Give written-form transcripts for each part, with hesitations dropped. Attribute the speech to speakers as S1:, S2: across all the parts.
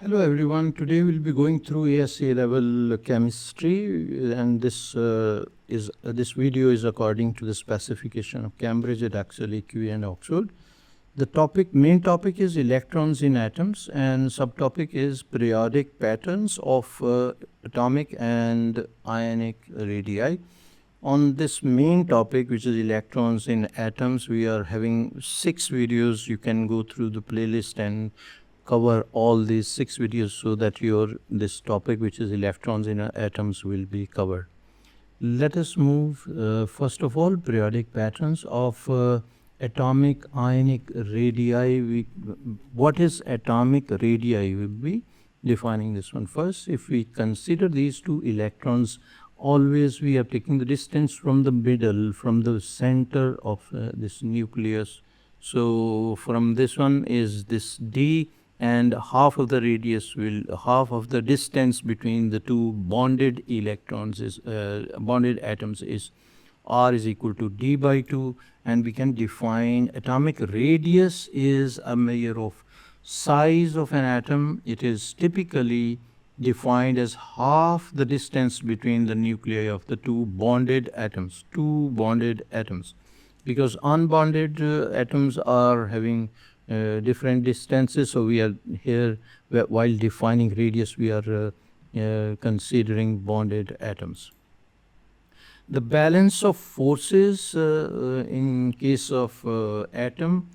S1: Hello everyone. Today we'll be going through ASA level chemistry, and this video is according to the specification of Cambridge, Edexcel, EQE, and Oxford. The main topic is electrons in atoms, and subtopic is periodic patterns of atomic and ionic radii. On this main topic, which is electrons in atoms, we are having 6 videos. You can go through the playlist and cover all these 6 videos so that this topic, which is electrons in atoms, will be covered. Let us move first of all periodic patterns of atomic ionic radii. What is atomic radii? We'll be defining this one first. If we consider these two electrons, always we are taking the distance from the middle, from the center of this nucleus. So from this one is this D, and half of the distance between the two bonded electrons is bonded atoms is R is equal to D by 2, and we can define atomic radius is a measure of size of an atom. It is typically defined as half the distance between the nuclei of the two bonded atoms, because unbonded atoms are having different distances. So we are here, while defining radius, we are considering bonded atoms. The balance of forces in case of atom,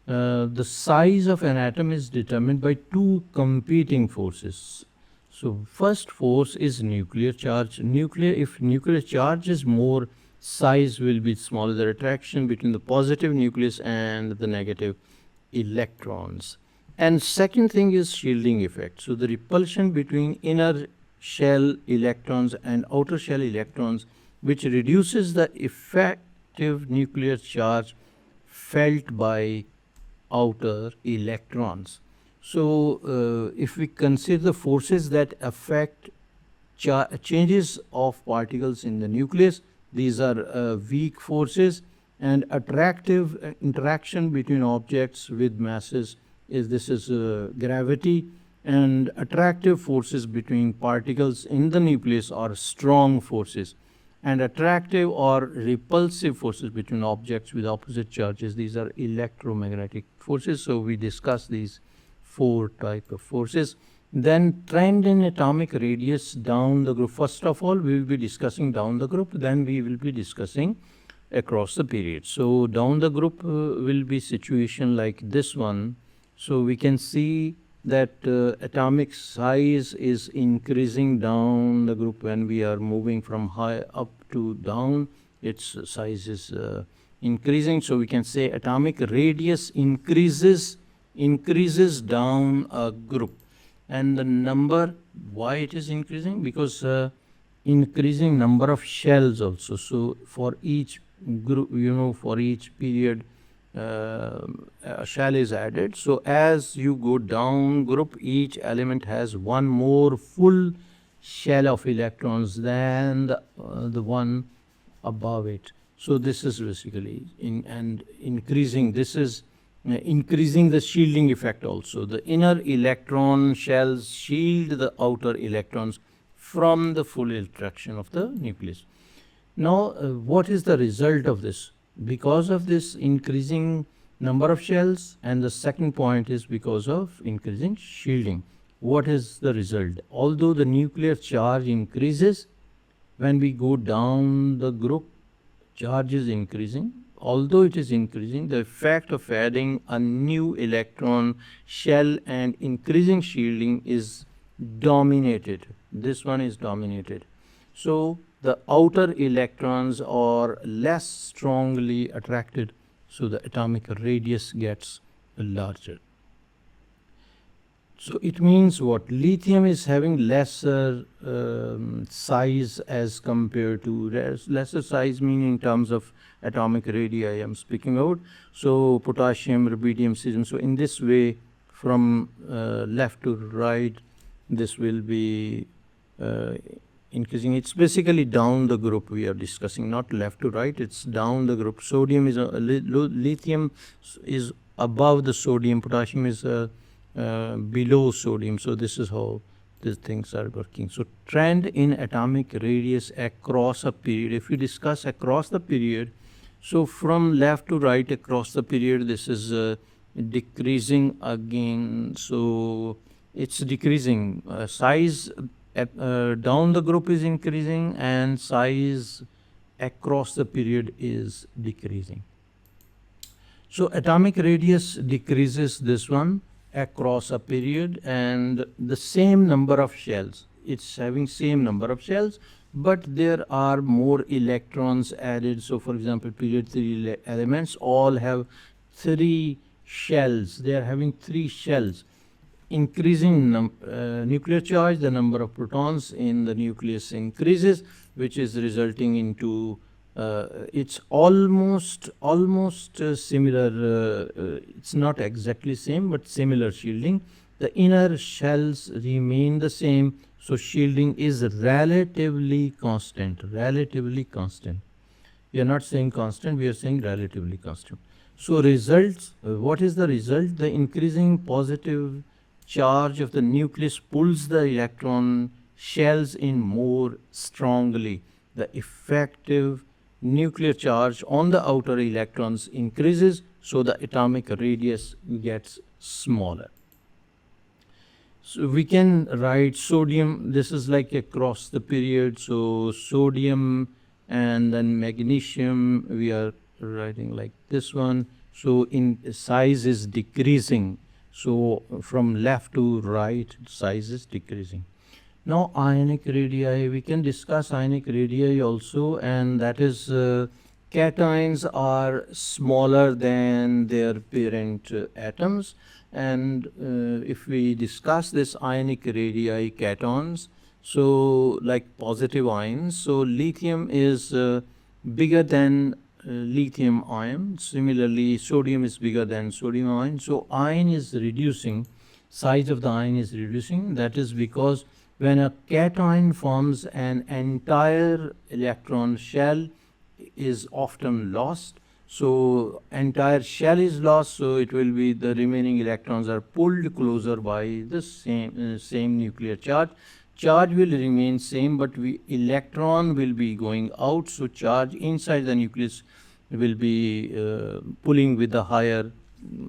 S1: the size of an atom is determined by two competing forces. So first force is nuclear charge. If nuclear charge is more, size will be smaller. The attraction between the positive nucleus and the negative electrons. And second thing is shielding effect. So the repulsion between inner shell electrons and outer shell electrons, which reduces the effective nuclear charge felt by outer electrons. So if we consider the forces that affect changes of particles in the nucleus, these are weak forces. And attractive interaction between objects with masses is gravity, and attractive forces between particles in the nucleus are strong forces, and attractive or repulsive forces between objects with opposite charges, these are electromagnetic forces. So we discuss these 4 types of forces. Then trend in atomic radius down the group. First of all, we will be discussing down the group, then we will be discussing across the period. So down the group will be situation like this one. So we can see that atomic size is increasing down the group. When we are moving from high up to down, its size is increasing. So we can say atomic radius increases down a group. And the number, why it is increasing? Because increasing number of shells also. So for each group, for each period, a shell is added. So as you go down group, each element has one more full shell of electrons than the one above it. So this is basically increasing. This is increasing the shielding effect also. The inner electron shells shield the outer electrons from the full attraction of the nucleus. Now, what is the result of this? Because of this increasing number of shells, and the second point is because of increasing shielding. What is the result? Although the nuclear charge increases, when we go down the group, charge is increasing. Although it is increasing, the effect of adding a new electron shell and increasing shielding is dominated. This one is dominated. So the outer electrons are less strongly attracted, so the atomic radius gets larger. So it means what? Lithium is having lesser size as compared to lesser size, meaning in terms of atomic radii I am speaking about. So potassium, rubidium, cesium. So in this way, from left to right, this will be increasing. It's basically down the group we are discussing, not left to right. It's down the group. Sodium is lithium is above the sodium. Potassium is below sodium. So this is how these things are working. So trend in atomic radius across a period. If you discuss across the period, so from left to right across the period, this is decreasing again. So it's decreasing. Size down the group is increasing, and size across the period is decreasing. So atomic radius decreases this one across a period, and the same number of shells. It's having same number of shells, but there are more electrons added. So for example, period 3 elements all have 3 shells. They are having 3 shells. Increasing nuclear charge, the number of protons in the nucleus increases, which is resulting into it's almost similar. It's not exactly same, but similar shielding. The inner shells remain the same, so shielding is relatively constant. Relatively constant. We are not saying constant, we are saying relatively constant. So results, what is the result? The increasing positive charge of the nucleus pulls the electron shells in more strongly. The effective nuclear charge on the outer electrons increases, so the atomic radius gets smaller. So we can write sodium, this is like across the period, so sodium and then magnesium, we are writing like this one. So in size is decreasing. So from left to right, size is decreasing. Now ionic radii, we can discuss ionic radii also, and that is cations are smaller than their parent atoms. And if we discuss this ionic radii cations, so like positive ions, so lithium is bigger than lithium ion. Similarly, sodium is bigger than sodium ion. So ion is reducing, size of the ion is reducing. That is because when a cation forms, an entire electron shell is often lost. So entire shell is lost, so it will be the remaining electrons are pulled closer by the same nuclear charge. Charge will remain same, but electron will be going out, so charge inside the nucleus will be pulling with the higher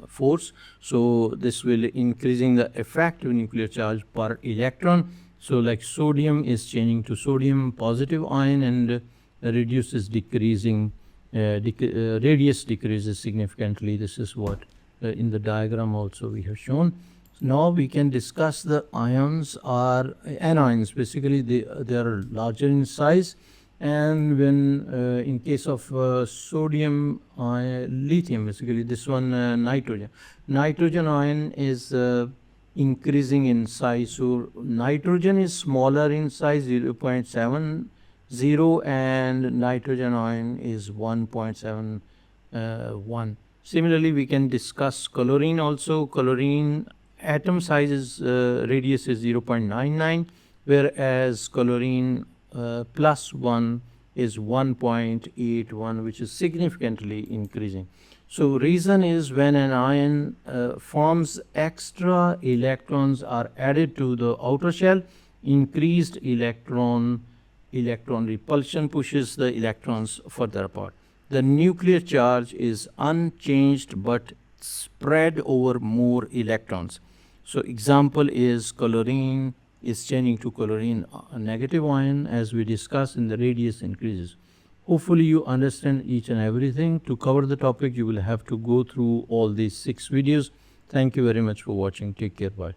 S1: force. So this will increasing the effective nuclear charge per electron. So like sodium is changing to sodium positive ion, and reduces decreasing, radius decreases significantly. This is what in the diagram also we have shown. Now we can discuss the ions are anions. Basically they are larger in size, and when in case of sodium lithium, basically this one nitrogen ion is increasing in size. So nitrogen is smaller in size, 0.70, and nitrogen ion is 1.71. Similarly, we can discuss chlorine also. Chlorine atom size is radius is 0.99, whereas chlorine plus 1 is 1.81, which is significantly increasing. So reason is when an ion forms, extra electrons are added to the outer shell. Increased electron repulsion pushes the electrons further apart. The nuclear charge is unchanged but spread over more electrons. So example is chlorine is changing to chlorine negative ion. As we discussed, in the radius increases. Hopefully you understand each and everything. To cover the topic, you will have to go through all these 6 videos. Thank you very much for watching. Take care. Bye.